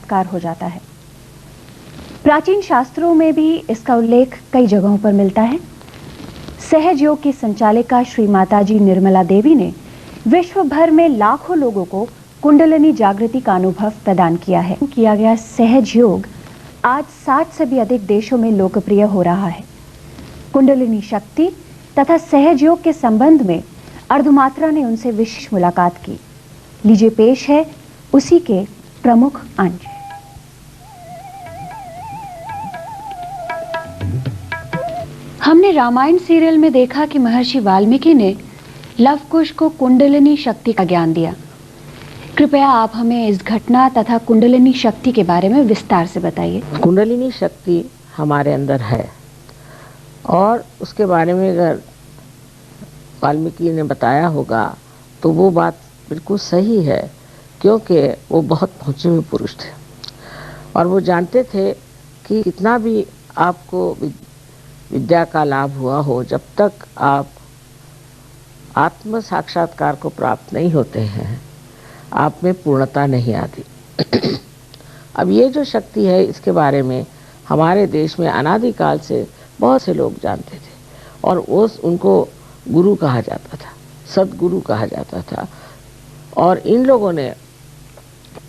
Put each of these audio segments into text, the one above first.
साक्षात्कार हो जाता है। प्राचीन शास्त्रों में भी इसका उल्लेख कई जगहों पर मिलता है। सहज योग की संचालिका श्री माताजी निर्मला देवी ने विश्व भर में लाखों लोगों को कुंडलिनी जागृति का अनुभव प्रदान किया है। किया गया सहज योग आज 60 से भी अधिक देशों में लोकप्रिय हो रहा है। कुंडलिनी शक्ति तथा सहज योग के संबंध में अर्धमात्रा ने उनसे विशेष मुलाकात की। लीजिए पेश है उसी के प्रमुख अंश। हमने रामायण सीरियल में देखा कि महर्षि वाल्मीकि ने लव कुश को कुंडलिनी शक्ति का ज्ञान दिया। कृपया आप हमें इस घटना तथा कुंडलिनी शक्ति के बारे में विस्तार से बताइए। कुंडलिनी शक्ति हमारे अंदर है और उसके बारे में अगर वाल्मीकि ने बताया होगा तो वो बात बिल्कुल सही है, क्योंकि वो बहुत पहुँचे हुए पुरुष थे और वो जानते थे कि कितना भी आपको विद्या का लाभ हुआ हो, जब तक आप आत्म साक्षात्कार को प्राप्त नहीं होते हैं आप में पूर्णता नहीं आती। अब ये जो शक्ति है इसके बारे में हमारे देश में अनादिकाल से बहुत से लोग जानते थे और उनको गुरु कहा जाता था, सद्गुरु कहा जाता था और इन लोगों ने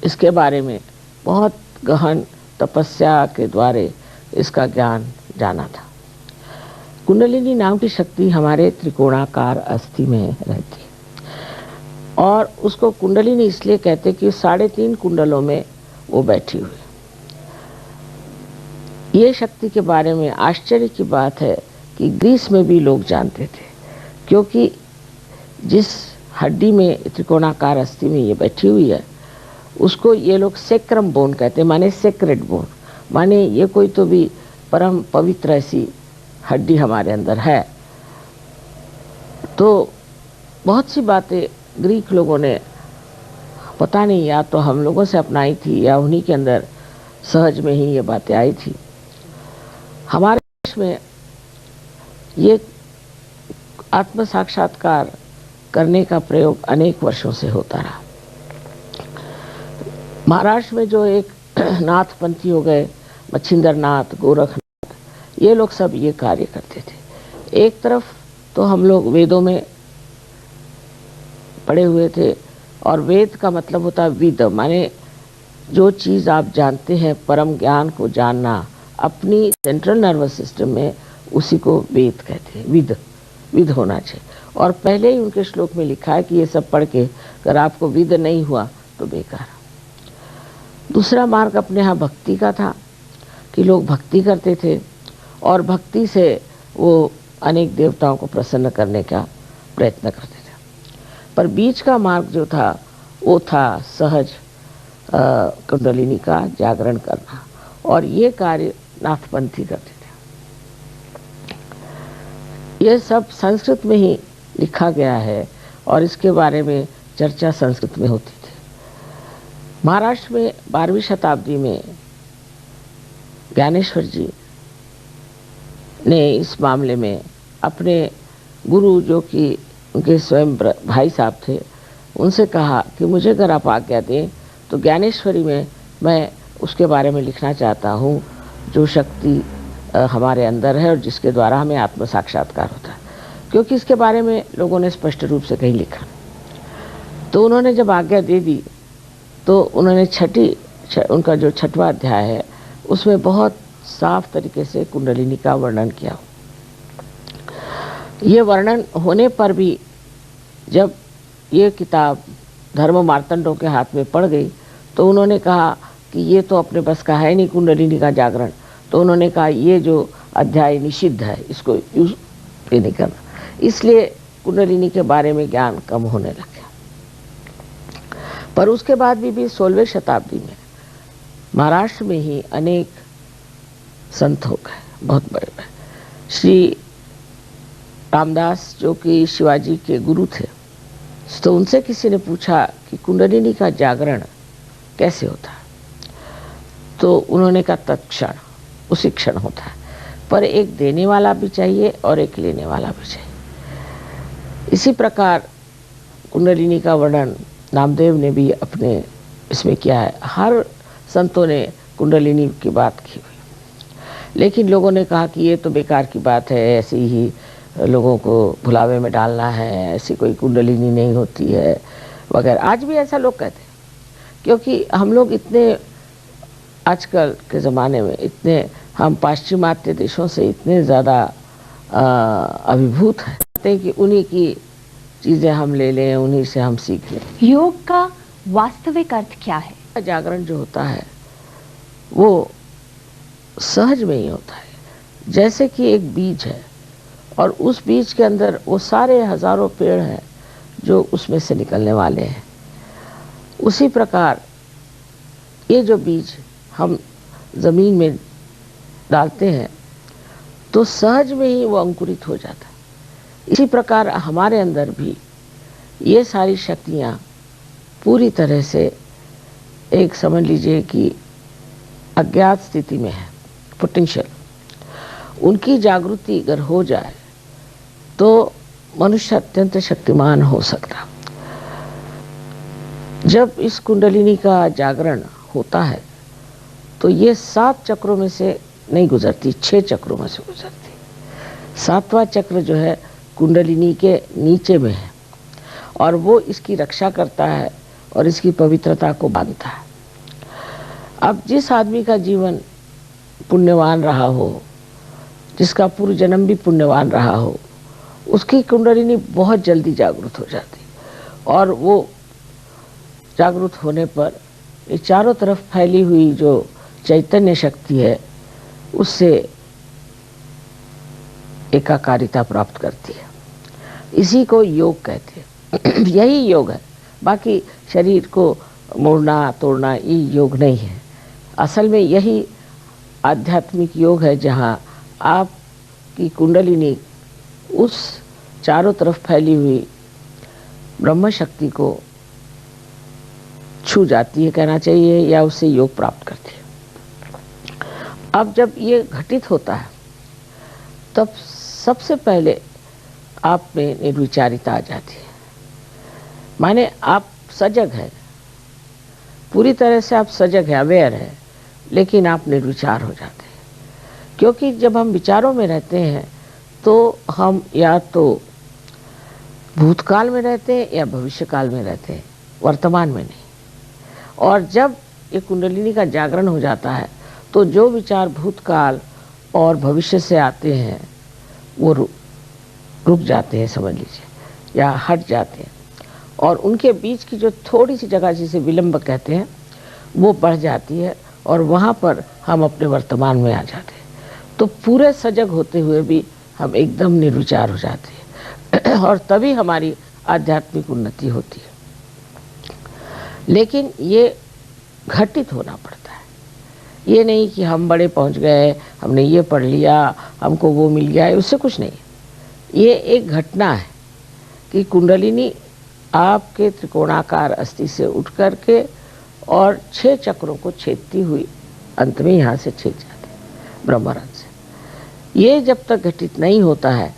इसके बारे में बहुत गहन तपस्या के द्वारा इसका ज्ञान जाना था। कुंडलिनी नाम की शक्ति हमारे त्रिकोणाकार अस्थि में रहती है और उसको कुंडलिनी इसलिए कहते कि 3.5 कुंडलों में वो बैठी हुई। ये शक्ति के बारे में आश्चर्य की बात है कि ग्रीस में भी लोग जानते थे, क्योंकि जिस हड्डी में त्रिकोणाकार अस्थि में ये बैठी हुई है उसको ये लोग सेक्रम बोन कहते हैं, माने सेक्रेड बोन, माने ये कोई तो भी परम पवित्र ऐसी हड्डी हमारे अंदर है। तो बहुत सी बातें ग्रीक लोगों ने पता नहीं या तो हम लोगों से अपनाई थी या उन्हीं के अंदर सहज में ही ये बातें आई थी। हमारे देश में ये आत्म साक्षात्कार करने का प्रयोग अनेक वर्षों से होता रहा। महाराष्ट्र में जो एक नाथ पंथी हो गए, मच्छिंदर नाथ, गोरखनाथ, ये लोग सब ये कार्य करते थे। एक तरफ तो हम लोग वेदों में पढ़े हुए थे और वेद का मतलब होता है विद, माने जो चीज़ आप जानते हैं, परम ज्ञान को जानना अपनी सेंट्रल नर्वस सिस्टम में, उसी को वेद कहते हैं। विद होना चाहिए और पहले ही उनके श्लोक में लिखा है कि ये सब पढ़ के अगर आपको विद नहीं हुआ तो बेकार। दूसरा मार्ग अपने यहाँ भक्ति का था कि लोग भक्ति करते थे और भक्ति से वो अनेक देवताओं को प्रसन्न करने का प्रयत्न करते थे। पर बीच का मार्ग जो था वो था सहज कुंडलिनी का जागरण करना और ये कार्य नाथपंथी करते थे। ये सब संस्कृत में ही लिखा गया है और इसके बारे में चर्चा संस्कृत में होती थी। महाराष्ट्र में 12वीं शताब्दी में ज्ञानेश्वर जी ने इस मामले में अपने गुरु, जो कि उनके स्वयं भाई साहब थे, उनसे कहा कि मुझे अगर आप आज्ञा दें तो ज्ञानेश्वरी में मैं उसके बारे में लिखना चाहता हूँ जो शक्ति हमारे अंदर है और जिसके द्वारा हमें आत्म साक्षात्कार होता है, क्योंकि इसके बारे में लोगों ने स्पष्ट रूप से कहीं लिखा। तो उन्होंने जब आज्ञा दे दी तो उन्होंने उनका जो 6वां अध्याय है उसमें बहुत साफ तरीके से कुंडलिनी का वर्णन किया। ये वर्णन होने पर भी जब ये किताब धर्म मार्तंडों के हाथ में पड़ गई तो उन्होंने कहा कि ये तो अपने बस का है नहीं कुंडलिनी का जागरण। तो उन्होंने कहा ये जो अध्याय निषिद्ध है, इसको यूज नहीं करना, इसलिए कुंडलिनी के बारे में ज्ञान कम होने लग गया। पर उसके बाद भी 16वीं शताब्दी में महाराष्ट्र में ही अनेक संत हो गए, बहुत बड़े बड़े। श्री रामदास जो कि शिवाजी के गुरु थे, तो उनसे किसी ने पूछा कि कुंडलिनी का जागरण कैसे होता है, तो उन्होंने कहा तत्क्षण, उसी क्षण होता है, पर एक देने वाला भी चाहिए और एक लेने वाला भी चाहिए। इसी प्रकार कुंडलिनी का वर्णन नामदेव ने भी अपने इसमें किया है। हर संतों ने कुंडलिनी की बात की हुई, लेकिन लोगों ने कहा कि ये तो बेकार की बात है, ऐसी ही लोगों को भुलावे में डालना है, ऐसी कोई कुंडलिनी नहीं होती है वगैरह। आज भी ऐसा लोग कहते हैं, क्योंकि हम लोग इतने आजकल के ज़माने में इतने हम पाश्चिमात्य देशों से इतने ज़्यादा अभिभूत हैं कि उन्हीं की चीज़ें हम ले लें, उन्हीं से हम सीख लें। योग का वास्तविक अर्थ क्या है? जागरण जो होता है वो सहज में ही होता है, जैसे कि एक बीज है और उस बीज के अंदर वो सारे हजारों पेड़ हैं जो उसमें से निकलने वाले हैं। उसी प्रकार ये जो बीज हम ज़मीन में डालते हैं तो सहज में ही वो अंकुरित हो जाता है। इसी प्रकार हमारे अंदर भी ये सारी शक्तियाँ पूरी तरह से एक समझ लीजिए कि अज्ञात स्थिति में है, पोटेंशियल, उनकी जागृति अगर हो जाए तो मनुष्य अत्यंत शक्तिमान हो सकता। जब इस कुंडलिनी का जागरण होता है तो ये 7 चक्रों में से नहीं गुजरती, 6 चक्रों में से गुजरती। 7वां चक्र जो है कुंडलिनी के नीचे में है और वो इसकी रक्षा करता है और इसकी पवित्रता को बांधता है। अब जिस आदमी का जीवन पुण्यवान रहा हो, जिसका पूर्व जन्म भी पुण्यवान रहा हो, उसकी कुंडलिनी बहुत जल्दी जागृत हो जाती और वो जागृत होने पर ये चारों तरफ फैली हुई जो चैतन्य शक्ति है उससे एकाकारिता प्राप्त करती है। इसी को योग कहते हैं। यही योग है, बाकी शरीर को मोड़ना तोड़ना ये योग नहीं है। असल में यही आध्यात्मिक योग है जहाँ आपकी कुंडलिनी उस चारों तरफ फैली हुई ब्रह्म शक्ति को छू जाती है कहना चाहिए, या उससे योग प्राप्त करती है। अब जब ये घटित होता है तब सबसे पहले आप में निर्विचारिता आ जाती है, माने आप सजग है, पूरी तरह से आप सजग है, अवेयर है, लेकिन आप निर्विचार हो जाते हैं। क्योंकि जब हम विचारों में रहते हैं तो हम या तो भूतकाल में रहते हैं या भविष्यकाल में रहते हैं, वर्तमान में नहीं। और जब ये कुंडलिनी का जागरण हो जाता है तो जो विचार भूतकाल और भविष्य से आते हैं वो रुक जाते हैं, समझ लीजिए, या हट जाते हैं, और उनके बीच की जो थोड़ी सी जगह जिसे विलंब कहते हैं वो बढ़ जाती है और वहाँ पर हम अपने वर्तमान में आ जाते हैं। तो पूरे सजग होते हुए भी हम एकदम निर्विचार हो जाते हैं और तभी हमारी आध्यात्मिक उन्नति होती है। लेकिन ये घटित होना पड़ता है, ये नहीं कि हम बड़े पहुंच गए, हमने ये पढ़ लिया, हमको वो मिल गया, उससे कुछ नहीं। ये एक घटना है कि कुंडलिनी आपके त्रिकोणाकार अस्थि से उठ करके और 6 चक्रों को छेदती हुई अंत में यहाँ से छेद जाती है ब्रह्मरंध्र से। ये जब तक घटित नहीं होता है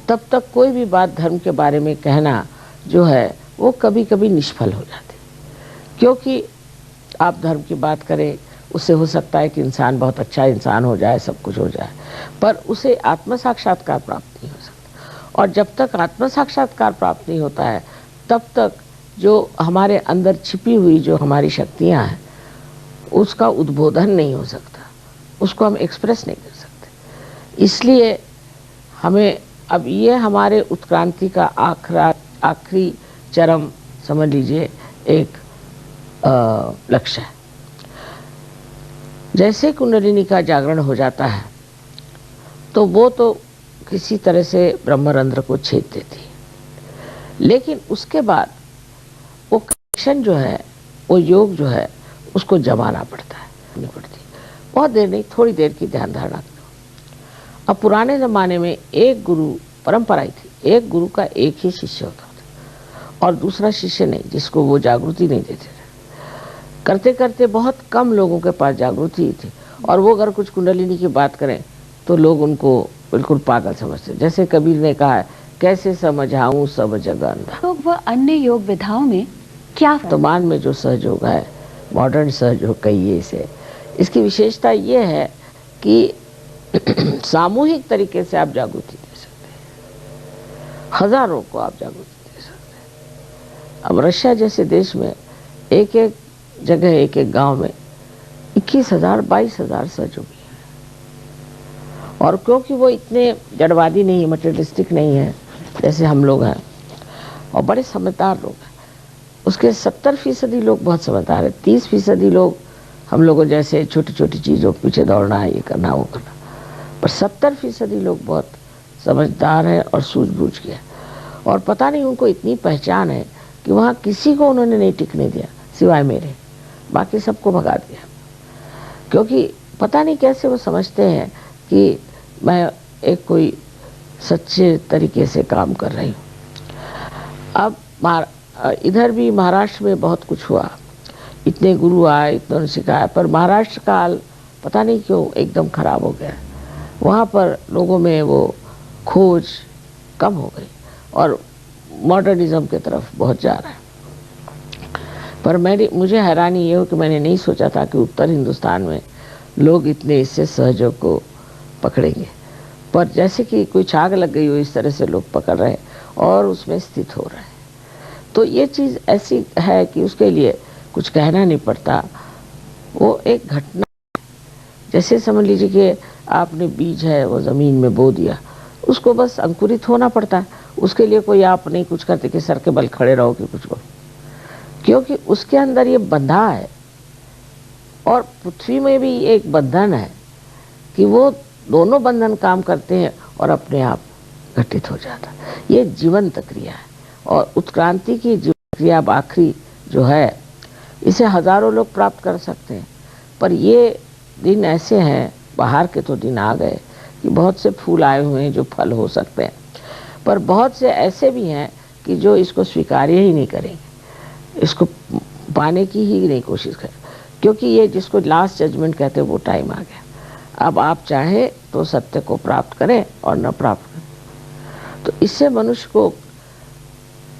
तब तक कोई भी बात धर्म के बारे में कहना जो है वो कभी कभी निष्फल हो जाती है। क्योंकि आप धर्म की बात करें, उससे हो सकता है कि इंसान बहुत अच्छा इंसान हो जाए, सब कुछ हो जाए, पर उसे आत्म साक्षात्कार प्राप्त नहीं हो सकता। और जब तक आत्म साक्षात्कार प्राप्त नहीं होता है तब तक जो हमारे अंदर छिपी हुई जो हमारी शक्तियाँ हैं उसका उद्बोधन नहीं हो सकता, उसको हम एक्सप्रेस नहीं कर सकते। इसलिए हमें अब ये हमारे उत्क्रांति का आखिरी चरम समझ लीजिए एक लक्ष्य है। जैसे कुंडलिनी का जागरण हो जाता है तो वो तो किसी तरह से ब्रह्मरंध्र को छेद देती है, लेकिन उसके बाद वो कनेक्शन जो है, वो योग जो है, उसको जमाना पड़ता है, नहीं पड़ती, बहुत देर नहीं, थोड़ी देर की ध्यान धारणा करो। अब पुराने ज़माने में एक गुरु परंपरा थी, एक गुरु का एक ही शिष्य होता था और दूसरा शिष्य नहीं, जिसको वो जागृति नहीं देते थे। करते करते बहुत कम लोगों के पास जागृति थी और वो अगर कुछ कुंडलिनी की बात करें तो लोग उनको बिल्कुल पागल समझते। जैसे कबीर ने कहा है, कैसे समझाऊं सब जगह अंधा। योग व अन्य योग विधाओं में क्या वर्तमान में जो सहयोग है मॉडर्न सहयोग कहिए इसे। इसकी विशेषता ये है कि सामूहिक तरीके से आप जागृति दे सकते हैं, हजारों को आप जागृति दे सकते हैं। अब रशिया जैसे देश में एक एक जगह, एक एक गांव में 21,000 22,000 सहयोगी हैं। और क्योंकि वो इतने जड़वादी नहीं, मटेरियलिस्टिक नहीं है जैसे हम लोग हैं, और बड़े समझदार लोग हैं। उसके 70% लोग बहुत समझदार है, 30% लोग हम लोगों जैसे छोटी छोटी चीज़ों के पीछे दौड़ना है, ये करना वो करना, पर 70% लोग बहुत समझदार हैं और सूझबूझ के। और पता नहीं उनको इतनी पहचान है कि वहाँ किसी को उन्होंने नहीं टिकने दिया सिवाय मेरे, बाकी सबको भगा दिया। क्योंकि पता नहीं कैसे वो समझते हैं कि मैं एक कोई सच्चे तरीके से काम कर रही हूँ। अब इधर भी महाराष्ट्र में बहुत कुछ हुआ, इतने गुरु आए, इतने सिखाया, पर महाराष्ट्र का हाल पता नहीं क्यों एकदम खराब हो गया। वहाँ पर लोगों में वो खोज कम हो गई और मॉडर्निज्म की तरफ बहुत जा रहा है। पर मुझे हैरानी ये हो कि मैंने नहीं सोचा था कि उत्तर हिंदुस्तान में लोग इतने इससे सहयोग को पकड़ेंगे, पर जैसे कि कोई छाग लग गई हो इस तरह से लोग पकड़ रहे और उसमें स्थित हो रहे हैं। तो ये चीज़ ऐसी है कि उसके लिए कुछ कहना नहीं पड़ता, वो एक घटना। जैसे समझ लीजिए कि आपने बीज है वो ज़मीन में बो दिया, उसको बस अंकुरित होना पड़ता है। उसके लिए कोई आप नहीं कुछ करते कि सर के बल खड़े रहो कि कुछ करो, क्योंकि उसके अंदर ये बंधा है। और पृथ्वी में भी एक बंधन है कि वो दोनों बंधन काम करते हैं और अपने आप घटित हो जाता है। ये जीवंत क्रिया है और उत्क्रांति की जीवंत क्रिया आखिरी जो है, इसे हजारों लोग प्राप्त कर सकते हैं। पर ये दिन ऐसे हैं, बाहर के तो दिन आ गए कि बहुत से फूल आए हुए हैं जो फल हो सकते हैं, पर बहुत से ऐसे भी हैं कि जो इसको स्वीकार्य ही नहीं करेंगे, इसको पाने की ही नहीं कोशिश करें, क्योंकि ये जिसको लास्ट जजमेंट कहते हैं वो टाइम आ गया। अब आप चाहे तो सत्य को प्राप्त करें और न प्राप्त करें। तो इससे मनुष्य को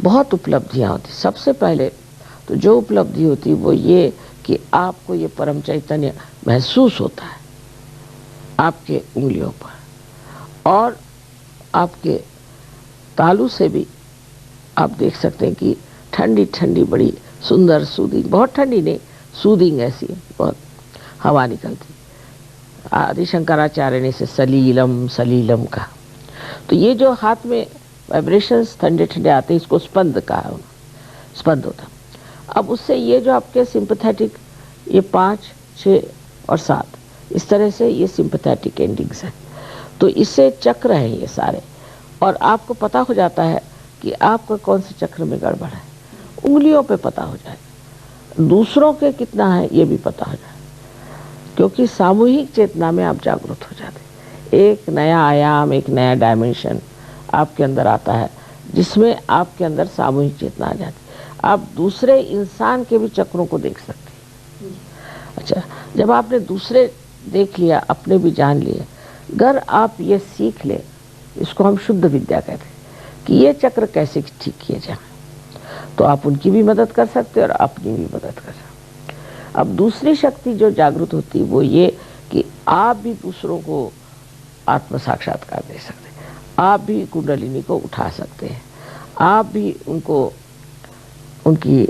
बहुत उपलब्धियां होती। सबसे पहले तो जो उपलब्धि होती वो ये कि आपको ये परम चैतन्य महसूस होता है आपके उंगलियों पर, और आपके तालू से भी आप देख सकते हैं कि ठंडी ठंडी बड़ी सुंदर सूदिंग, बहुत ठंडी नहीं, सूदिंग ऐसी बहुत हवा निकलती। आदि शंकराचार्य ने इसे सलीलम सलीलम कहा। तो ये जो हाथ में वाइब्रेशंस ठंडे ठंडे आते हैं, इसको स्पंद कहा, स्पंद होता। अब उससे ये जो आपके सिंपैथेटिक, ये 5, 6 और 7 इस तरह से ये सिंपैथेटिक एंडिंग्स हैं। तो इससे चक्र हैं ये सारे, और आपको पता हो जाता है कि आपका कौन से चक्र में गड़बड़ है, उंगलियों पे पता हो जाएगा। दूसरों के कितना है ये भी पता हो जाएगा, क्योंकि सामूहिक चेतना में आप जागरूक हो जाते। एक नया आयाम, एक नया डायमेंशन आपके अंदर आता है, जिसमें आपके अंदर सामूहिक चेतना आ जाती है। आप दूसरे इंसान के भी चक्रों को देख सकते हैं। अच्छा, जब आपने दूसरे देख लिया, अपने भी जान लिए, अगर आप ये सीख ले, इसको हम शुद्ध विद्या कहते हैं कि ये चक्र कैसे ठीक किए जाए, तो आप उनकी भी मदद कर सकते हैं और अपनी भी मदद कर सकते। अब दूसरी शक्ति जो जागृत होती है वो ये कि आप भी दूसरों को आत्म साक्षात्कार दे सकते हैं, आप भी कुंडलिनी को उठा सकते हैं, आप भी उनको उनकी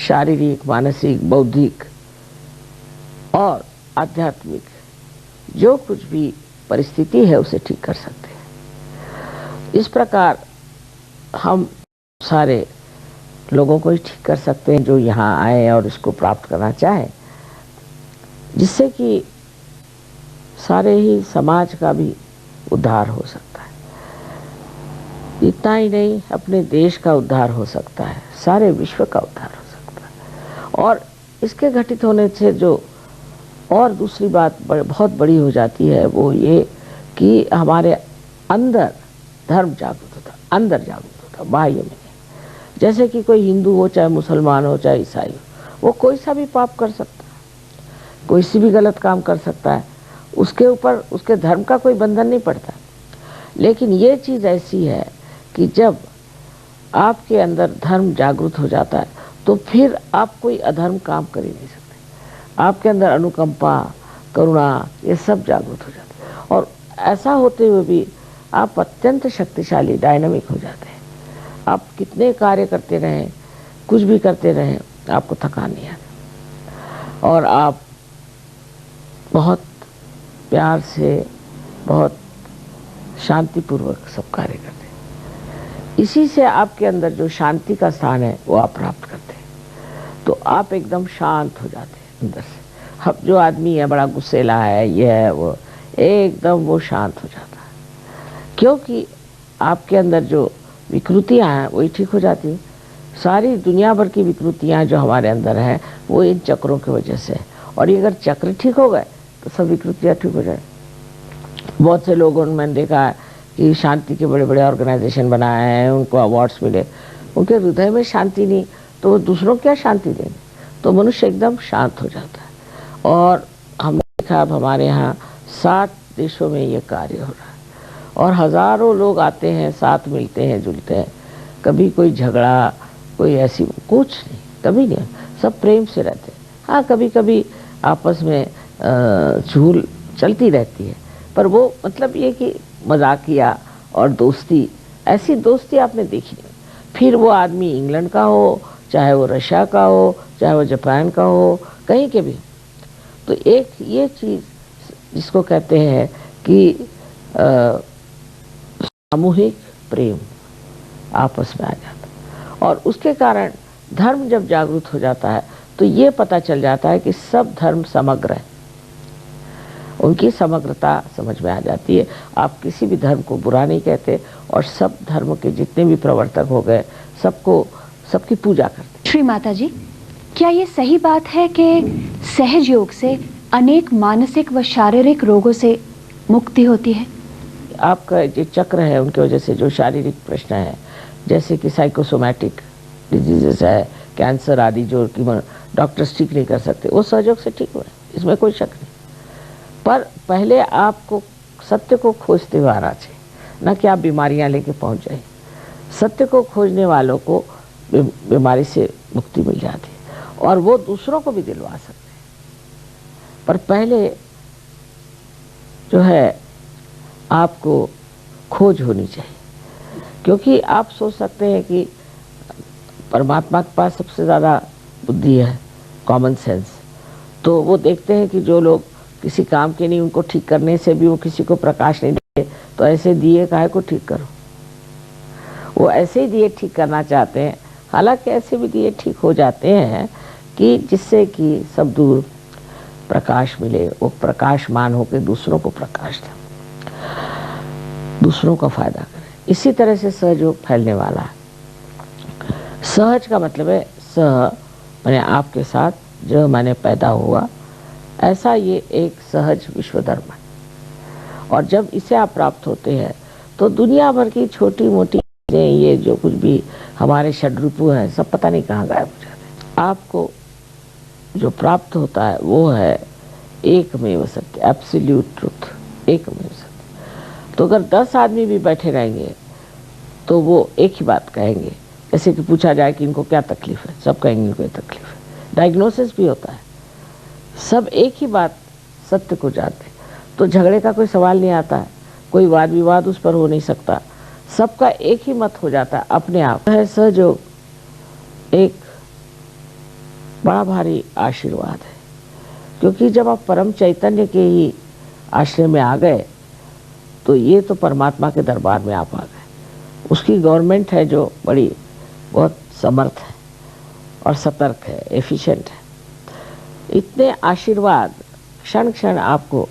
शारीरिक, मानसिक, बौद्धिक और आध्यात्मिक जो कुछ भी परिस्थिति है उसे ठीक कर सकते हैं। इस प्रकार हम सारे लोगों को ही ठीक कर सकते हैं जो यहाँ आए और इसको प्राप्त करना चाहें, जिससे कि सारे ही समाज का भी उद्धार हो सकता है। इतना ही नहीं, अपने देश का उद्धार हो सकता है, सारे विश्व का उद्धार हो सकता है। और इसके घटित होने से जो और दूसरी बात बहुत बड़ी हो जाती है वो ये कि हमारे अंदर धर्म जागृत होता, अंदर जागृत होता, बाह्य में। जैसे कि कोई हिंदू हो, चाहे मुसलमान हो, चाहे ईसाई हो, वो कोई सा भी पाप कर सकता है, कोई सी भी गलत काम कर सकता है, उसके ऊपर उसके धर्म का कोई बंधन नहीं पड़ता। लेकिन ये चीज़ ऐसी है कि जब आपके अंदर धर्म जागृत हो जाता है तो फिर आप कोई अधर्म काम कर ही नहीं सकते। आपके अंदर अनुकंपा, करुणा, ये सब जागृत हो जाते हैं, और ऐसा होते हुए भी आप अत्यंत शक्तिशाली, डायनामिक हो जाते हैं। आप कितने कार्य करते रहें, कुछ भी करते रहें, आपको थकान नहीं आती, और आप बहुत प्यार से, बहुत शांतिपूर्वक सब कार्य करते हैं। इसी से आपके अंदर जो शांति का स्थान है वो आप प्राप्त करते हैं। तो आप एकदम शांत हो जाते हैं अंदर से। अब जो आदमी है बड़ा गुस्सेला है, ये है वो, एकदम वो शांत हो जाता है, क्योंकि आपके अंदर जो विकृतियां हैं वही ठीक हो जाती हैं। सारी दुनिया भर की विकृतियां जो हमारे अंदर हैं वो इन चक्रों की वजह से है, और ये अगर चक्र ठीक हो गए तो सब विकृतियां ठीक हो जाए। बहुत से लोगों ने मैंने देखा है कि शांति के बड़े बड़े ऑर्गेनाइजेशन बनाए हैं, उनको अवार्ड्स मिले, उनके हृदय में शांति नहीं, तो वो दूसरों को क्या शांति देंगे। तो मनुष्य एकदम शांत हो जाता है। और हमने देखा अब हमारे यहाँ 7 देशों में ये कार्य हो रहा है, और हजारों लोग आते हैं, साथ मिलते हैं, जुलते हैं, कभी कोई झगड़ा, कोई ऐसी कुछ नहीं, कभी नहीं, सब प्रेम से रहते हैं। हाँ, कभी कभी आपस में झूल चलती रहती है, पर वो मतलब ये कि मजाकिया और दोस्ती, ऐसी दोस्ती आपने देखी नहीं। फिर वो आदमी इंग्लैंड का हो, चाहे वो रशिया का हो, चाहे वो जापान का हो, कहीं के भी। तो एक ये चीज़ जिसको कहते हैं कि सामूहिक प्रेम आपस में आ जाता है, और उसके कारण धर्म जब जागृत हो जाता है तो ये पता चल जाता है कि सब धर्म समग्र है, उनकी समग्रता समझ में आ जाती है। आप किसी भी धर्म को बुरा नहीं कहते, और सब धर्म के जितने भी प्रवर्तक हो गए सबको, सबकी पूजा करते। श्री माता जी, क्या ये सही बात है कि सहज योग से अनेक मानसिक व शारीरिक रोगों से मुक्ति होती है? आपका जो चक्र है उनकी वजह से जो शारीरिक प्रश्न है, जैसे कि साइकोसोमैटिक डिजीजेस है, कैंसर आदि, जो कि डॉक्टर्स ठीक नहीं कर सकते, वो सहयोग से ठीक हुए, इसमें कोई शक नहीं। पर पहले आपको सत्य को खोजते हुए आना चाहिए, न कि आप बीमारियां लेके पहुंच जाए। सत्य को खोजने वालों को बीमारी से मुक्ति मिल जाती है, और वो दूसरों को भी दिलवा सकते हैं। पर पहले जो है आपको खोज होनी चाहिए, क्योंकि आप सोच सकते हैं कि परमात्मा के पास सबसे ज़्यादा बुद्धि है, कॉमन सेंस। तो वो देखते हैं कि जो लोग किसी काम के नहीं, उनको ठीक करने से भी वो किसी को प्रकाश नहीं देते, तो ऐसे दिए काहे को ठीक करो। वो ऐसे ही दिए ठीक करना चाहते हैं, हालांकि ऐसे भी दिए ठीक हो जाते हैं कि जिससे कि सब दूर प्रकाश मिले, वो प्रकाशमान होकर दूसरों को प्रकाश दे, दूसरों का फायदा करे। इसी तरह से सहयोग फैलने वाला है। सहज का मतलब है सह मैंने आपके साथ, जो मैंने पैदा हुआ, ऐसा ये एक सहज विश्व धर्म है। और जब इसे आप प्राप्त होते हैं तो दुनिया भर की छोटी मोटी चीजें, ये जो कुछ भी हमारे षड्रूपु हैं, सब पता नहीं कहाँ गायब हो जाते हैं। आपको जो प्राप्त होता है वो है एकमेव सत्य, एब्सोल्यूट ट्रुथ, एकमेव सत्य। तो अगर 10 आदमी भी बैठे रहेंगे तो वो एक ही बात कहेंगे। जैसे कि पूछा जाए कि इनको क्या तकलीफ है, सब कहेंगे इनको तकलीफ है। डायग्नोसिस भी होता है, सब एक ही बात सत्य को जानते, तो झगड़े का कोई सवाल नहीं आता है, कोई वाद विवाद उस पर हो नहीं सकता, सबका एक ही मत हो जाता है अपने आप। है सहयोग एक बड़ा भारी आशीर्वाद है, क्योंकि जब आप परम चैतन्य के ही आश्रय में आ गए तो ये तो परमात्मा के दरबार में आप आ गए। उसकी गवर्नमेंट है जो बड़ी बहुत समर्थ है और सतर्क है, एफिशिएंट है। इतने आशीर्वाद क्षण क्षण आपको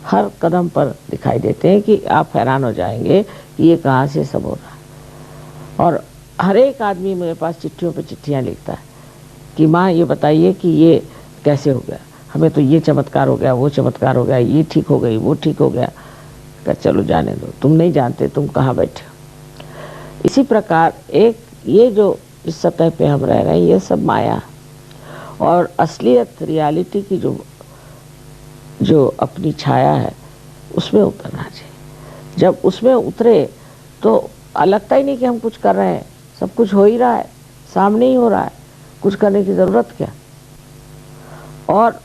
हर कदम पर दिखाई देते हैं कि आप हैरान हो जाएंगे कि ये कहाँ से सब हो रहा है। और हर एक आदमी मेरे पास चिट्ठियों पे चिट्ठियाँ लिखता है कि माँ ये बताइए कि ये कैसे हो गया, हमें तो ये चमत्कार हो गया, वो चमत्कार हो गया, ये ठीक हो गई, वो ठीक हो गया। कहा चलो जाने दो, तुम नहीं जानते तुम कहाँ बैठे हो। इसी प्रकार एक ये जो इस सतह पे हम रह रहे हैं, ये सब माया, और असलियत रियलिटी की जो अपनी छाया है उसमें उतरना चाहिए। जब उसमें उतरे तो लगता ही नहीं कि हम कुछ कर रहे हैं, सब कुछ हो ही रहा है, सामने ही हो रहा है। कुछ करने की जरूरत क्या। और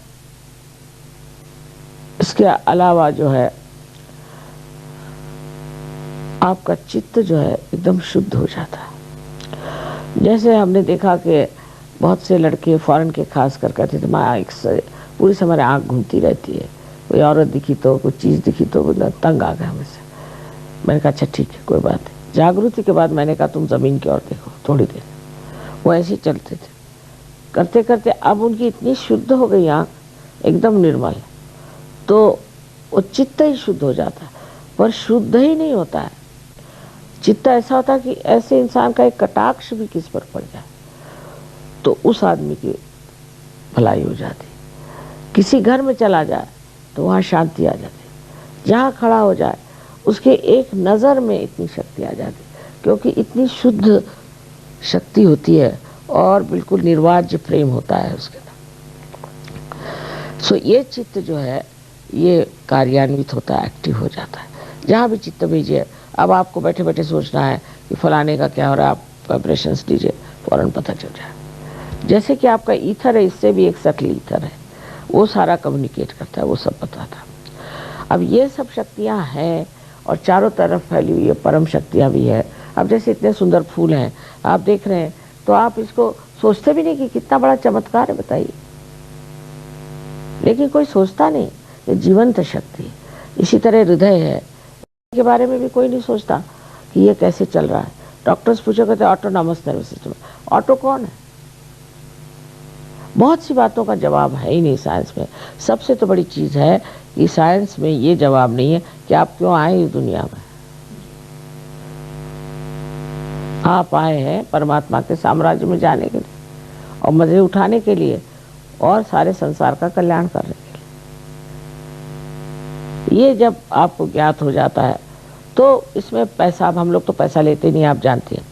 इसके अलावा जो है आपका चित्त जो है एकदम शुद्ध हो जाता है। जैसे हमने देखा कि बहुत से लड़के फॉरेन के खास कर कहते थे मैं पूरी समय आँख घूमती रहती है, कोई औरत दिखी तो कोई चीज़ दिखी तो मतलब तंग आ गया हमसे। मैंने कहा अच्छा ठीक है कोई बात नहीं। जागृति के बाद मैंने कहा तुम ज़मीन की ओर देखो थोड़ी देर। वो ऐसे ही चलते थे, करते करते अब उनकी इतनी शुद्ध हो गई आँख एकदम निर्मल, तो वो चित्त ही शुद्ध हो जाता है। पर शुद्ध ही नहीं होता है चित्त, ऐसा होता है कि ऐसे इंसान का एक कटाक्ष भी किस पर पड़ जाए तो उस आदमी की भलाई हो जाती। किसी घर में चला जाए तो वहाँ शांति आ जाती, जहाँ खड़ा हो जाए उसके एक नज़र में इतनी शक्ति आ जाती, क्योंकि इतनी शुद्ध शक्ति होती है और बिल्कुल निर्वाज्य प्रेम होता है उसके अंदर। सो ये चित्त जो है ये कार्यान्वित होता है, एक्टिव हो जाता है। जहाँ भी चित्त भेजिए, अब आपको बैठे बैठे सोचना है कि फलाने का क्या हो रहा है, आप वाइब्रेशंस दीजिए, फौरन पता चल जाए। जैसे कि आपका ईथर है, इससे भी एक सटल ईथर है, वो सारा कम्युनिकेट करता है, वो सब बताता है। अब ये सब शक्तियाँ हैं और चारों तरफ फैली हुई है परम शक्तियाँ भी है। अब जैसे इतने सुंदर फूल हैं आप देख रहे हैं, तो आप इसको सोचते भी नहीं कि कितना बड़ा चमत्कार है, बताइए। लेकिन कोई सोचता नहीं, ये जीवंत शक्ति। इसी तरह हृदय है, के बारे में भी कोई नहीं सोचता कि ये कैसे चल रहा है। डॉक्टर्स पूछो कहते ऑटोनॉमस नर्वस सिस्टम। ऑटो कौन है? बहुत सी बातों का जवाब है ही नहीं साइंस में। सबसे तो बड़ी चीज़ है कि साइंस में ये जवाब नहीं है कि आप क्यों आए इस दुनिया में। आप आए हैं परमात्मा के साम्राज्य में जाने के लिए और मजे उठाने के लिए और सारे संसार का कल्याण करने के लिए। ये जब आपको ज्ञात हो जाता है तो इसमें पैसा, अब हम लोग तो पैसा लेते नहीं, आप जानते हैं,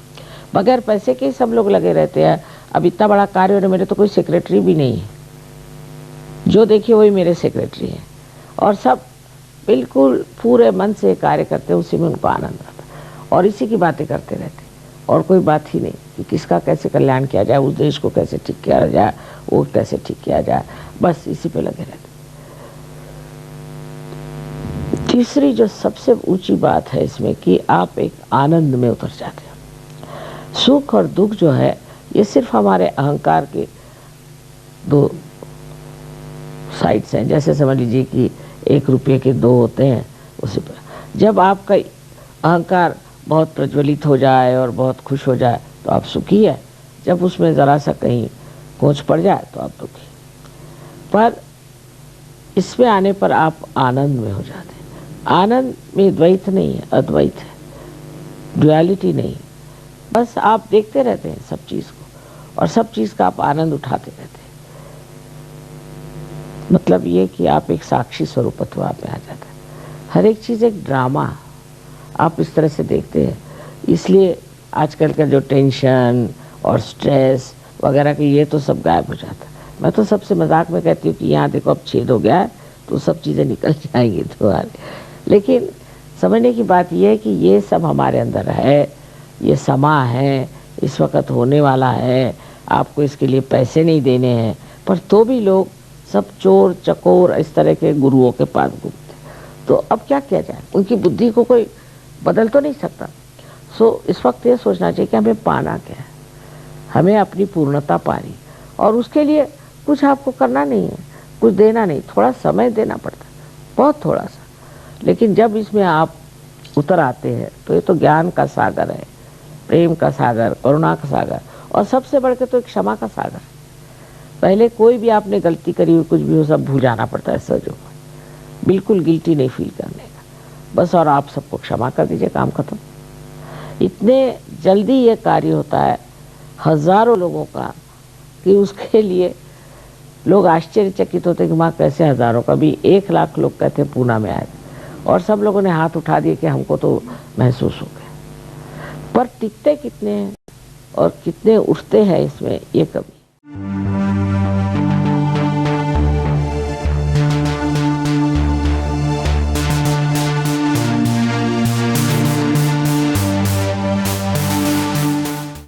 बगैर पैसे के ही सब लोग लगे रहते हैं। अब इतना बड़ा कार्य हो रहा है, मेरे तो कोई सेक्रेटरी भी नहीं है, जो देखिए वही मेरे सेक्रेटरी है, और सब बिल्कुल पूरे मन से कार्य करते हैं, उसी में उनको आनंद आता है और इसी की बातें करते रहते हैं। और कोई बात ही नहीं कि किसका कैसे कल्याण किया जाए, उस देश को कैसे ठीक किया जाए, वो कैसे ठीक किया जाए, बस इसी पे लगे रहते। तीसरी जो सबसे ऊंची बात है इसमें कि आप एक आनंद में उतर जाते हैं। सुख और दुख जो है ये सिर्फ हमारे अहंकार के दो साइड्स हैं। जैसे समझ लीजिए कि 1 रुपये के 2 होते हैं, उसी पर जब आपका अहंकार बहुत प्रज्वलित हो जाए और बहुत खुश हो जाए तो आप सुखी है, जब उसमें ज़रा सा कहीं कोच पड़ जाए तो आप दुखी। पर इसमें आने पर आप आनंद में हो जाते हैं। आनंद में द्वैत नहीं है, अद्वैत है, ड्युअलिटी नहीं। बस आप देखते रहते हैं सब चीज़ को और सब चीज़ का आप आनंद उठाते रहते हैं। मतलब ये कि आप एक साक्षी स्वरूपत्व आप में आ जाता है। हर एक चीज़ एक ड्रामा आप इस तरह से देखते हैं। इसलिए आजकल का जो टेंशन और स्ट्रेस वगैरह की ये तो सब गायब हो जाता है। मैं तो सबसे मजाक में कहती हूँ कि यहाँ देखो अब छेद हो गया है तो सब चीज़ें निकल जाएंगी तुम्हारे। लेकिन समझने की बात यह है कि ये सब हमारे अंदर है, ये समा है, इस वक्त होने वाला है, आपको इसके लिए पैसे नहीं देने हैं, पर तो भी लोग सब चोर चकोर इस तरह के गुरुओं के पास घूमते। तो अब क्या किया जाए, उनकी बुद्धि को कोई बदल तो नहीं सकता। सो इस वक्त ये सोचना चाहिए कि हमें पाना क्या है, हमें अपनी पूर्णता पानी, और उसके लिए कुछ आपको करना नहीं है, कुछ देना नहीं, थोड़ा समय देना पड़ता है, बहुत थोड़ा सा। लेकिन जब इसमें आप उतर आते हैं तो ये तो ज्ञान का सागर है, प्रेम का सागर, करुणा का सागर, और सबसे बढ़ के तो एक क्षमा का सागर। पहले कोई भी आपने गलती करी हुई कुछ भी हो सब भूल जाना पड़ता है सहजों में, बिल्कुल गिल्टी नहीं फील करने का बस, और आप सबको क्षमा कर दीजिए, काम खत्म। इतने जल्दी ये कार्य होता है हजारों लोगों का कि उसके लिए लोग आश्चर्यचकित होते कि माँ कैसे हजारों का भी 1 लाख लोग कहते पूना में आए और सब लोगों ने हाथ उठा दिए कि हमको तो महसूस हो गया। पर टिकते कितने हैं और कितने उठते हैं इसमें ये कभी